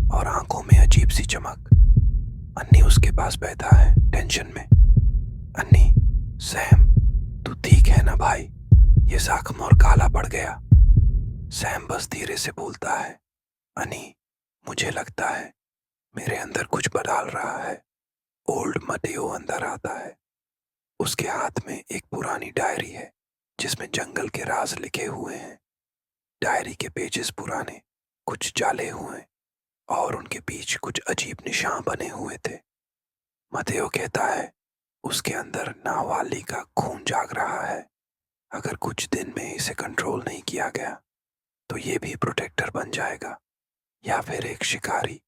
और आंखों में अजीब सी चमक। अन्नी उसके पास बैठा है टेंशन में। अन्नी, सैम, तू ठीक है ना भाई? ये जख्म और काला पड़ गया। सैम बस धीरे से बोलता है, अन्नी, मुझे लगता है मेरे अंदर कुछ बदल रहा है। ओल्ड मटेओ अंदर आता है। उसके हाथ में एक पुरानी डायरी है जिसमें जंगल के राज लिखे हुए हैं। डायरी के पेजेस पुराने, कुछ जाले हुए और उनके बीच कुछ अजीब निशान बने हुए थे। मतेओ कहता है उसके अंदर नावाली का खून जाग रहा है। अगर कुछ दिन में इसे कंट्रोल नहीं किया गया तो ये भी प्रोटेक्टर बन जाएगा या फिर एक शिकारी।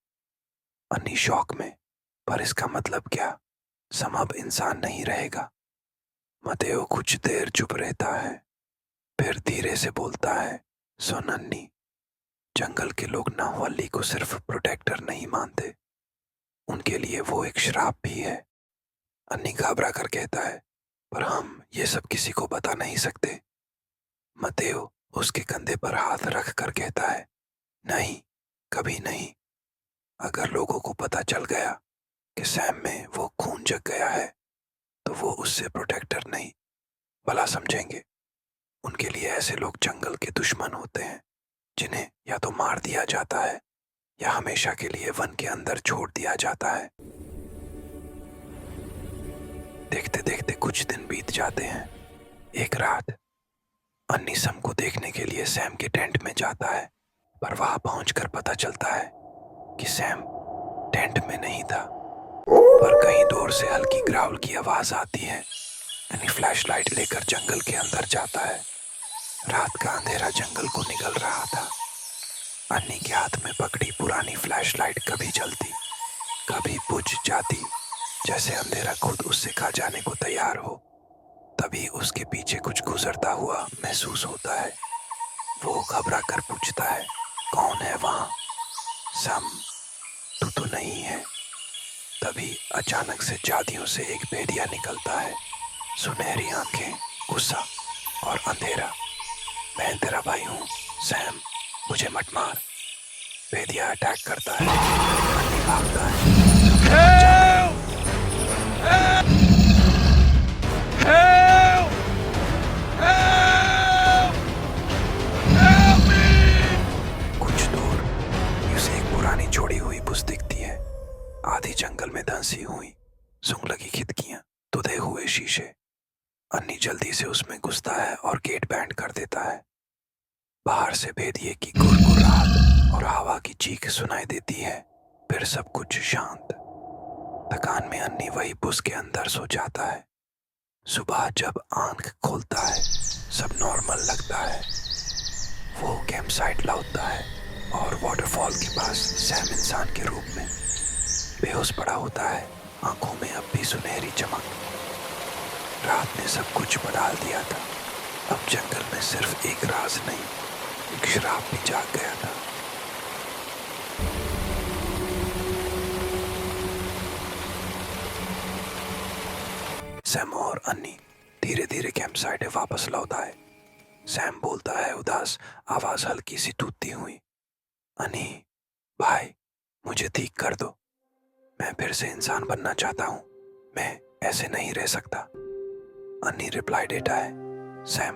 अन्नी शौक में, पर इसका मतलब क्या? सम अब इंसान नहीं रहेगा। मतेओ कुछ देर चुप रहता है, फिर धीरे से बोलता है, सुन अन्नी, जंगल के लोग नावली को सिर्फ प्रोटेक्टर नहीं मानते, उनके लिए वो एक श्राप भी है। अन्नी घबरा कर कहता है, पर हम ये सब किसी को बता नहीं सकते। मतेओ उसके कंधे पर हाथ रख कर कहता है, नहीं, कभी नहीं। अगर लोगों को पता चल गया कि सैम में वो खून जग गया है तो वो उससे प्रोटेक्टर नहीं भला समझेंगे। उनके लिए ऐसे लोग जंगल के दुश्मन होते हैं जिन्हें या तो मार दिया जाता है या हमेशा के लिए वन के अंदर छोड़ दिया जाता है। देखते देखते कुछ दिन बीत जाते हैं। एक रात अन्नी सम को देखने के लिए सैम के टेंट में जाता है, पर वहां पहुंचकर पता चलता है कि सैम टेंट में नहीं था, पर कहीं दूर से हल्की ग्राउल की आवाज आती है। अन्नी फ्लैशलाइट लेकर जंगल के अंदर जाता है। रात का अंधेरा जंगल को निगल रहा था। अन्नी के हाथ में पकड़ी पुरानी फ्लैशलाइट कभी जलती, कभी बुझ जाती, जैसे अंधेरा खुद उससे खा जाने को तैयार हो। तभी उसके पीछे कुछ गुजरता हुआ महसूस होता है। वो घबरा कर पूछता है, कौन है वहां? सम, तू तो नहीं है। तभी अचानक से जादियों से एक भेड़िया निकलता है। सुनहरी आंखें, गुस्सा और अंधेरा। मैं तेरा भाई हूँ सैम, मुझे मत मार। भेड़िया अटैक करता है। अन्नी भागता है। कुछ दूर उसे एक पुरानी छोड़ी हुई बुश दिखती है। आधी जंगल में धंसी हुई, सुंग लगी खिड़कियां, धुधे हुए शीशे। अन्नी जल्दी से उसमें घुसता है और गेट बैंड कर देता है। बाहर से भेदिए की गुड़गुड़ाहट और हवा की चीख सुनाई देती है। फिर सब कुछ शांत। थकान में अन्नी वही बुश के अंदर सो जाता है। सुबह जब आंख खोलता है सब नॉर्मल लगता है। वो कैंप साइट लौटता है और वाटरफॉल के पास सैम इंसान के रूप में बेहोश पड़ा होता है, आंखों में अब भी सुनहरी चमक। रात ने सब कुछ बदल दिया था। अब जंगल में सिर्फ एक राज नहीं, एक श्राप भी जाग गया था। सैम और अन्नी धीरे धीरे कैंप साइट वापस लौटा है। सैम बोलता है उदास आवाज हल्की सी टूटती हुई, अन्नी भाई, मुझे ठीक कर दो। मैं फिर से इंसान बनना चाहता हूँ। मैं ऐसे नहीं रह सकता। अन्नी रिप्लाई देता है, सैम,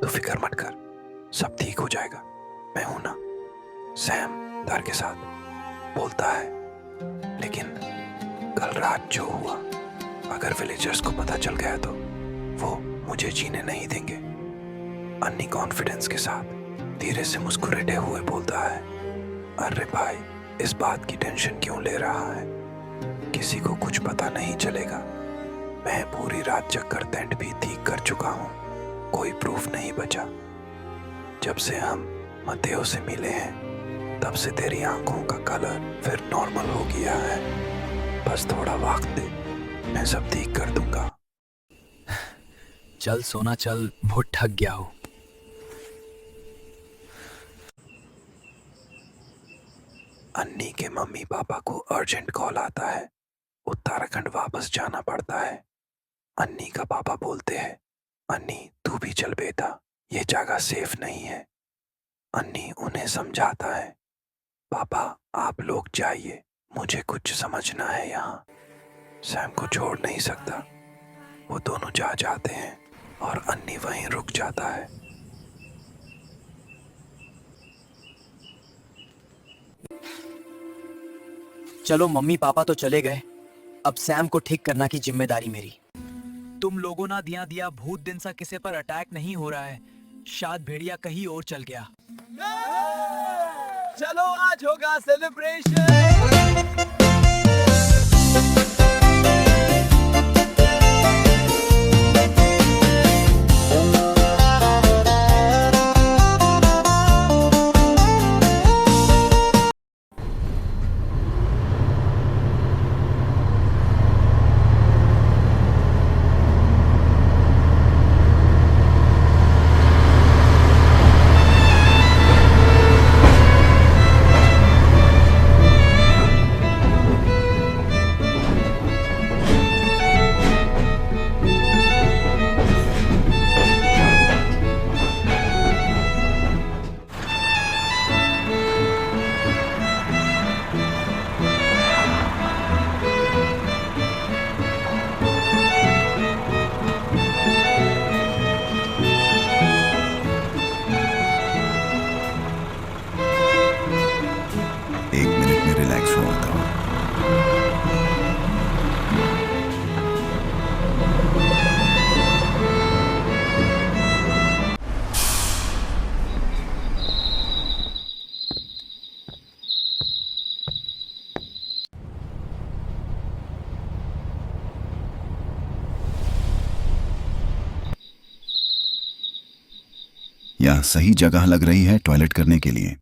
तू फिक्र मत कर, सब ठीक हो जाएगा, मैं हूं ना। सैम डर के साथ बोलता है, लेकिन कल रात जो हुआ, अगर विलेजर्स को पता चल गया तो वो मुझे जीने नहीं देंगे। अन्नी कॉन्फिडेंस के साथ धीरे से मुस्कुराते हुए बोलता है, अरे भाई, इस बात की टेंशन क्यों ले रहा है? किसी को कुछ पता नहीं चलेगा। मैं पूरी रात जगकर टेंट भी ठीक कर चुका हूँ, कोई प्रूफ नहीं बचा। जब से हम मतेओ से मिले हैं तब से तेरी आंखों का कलर फिर नॉर्मल हो गया है। बस थोड़ा वक्त दे, मैं सब ठीक कर दूंगा। चल सोना चल, बहुत थक गया हूँ। अन्नी के मम्मी पापा को अर्जेंट कॉल आता है। उत्तराखंड वापस जाना पड़ता है। अन्नी का पापा बोलते हैं, अन्नी तू भी चल बेटा, ये जगह सेफ नहीं है। अन्नी उन्हें समझाता है, पापा आप लोग जाइए, मुझे कुछ समझना है यहाँ। सैम को छोड़ नहीं सकता। वो दोनों जा जाते हैं और अन्नी वहीं रुक जाता है। चलो, मम्मी पापा तो चले गए, अब सैम को ठीक करना की जिम्मेदारी मेरी। तुम लोगों ना दिया दिया भूत दिन सा किसी पर अटैक नहीं हो रहा है। शायद भेड़िया कहीं और चल गया। चलो आज होगा सेलिब्रेशन। एक मिनट में रिलैक्स हो आता हूँ। यह सही जगह लग रही है टॉयलेट करने के लिए।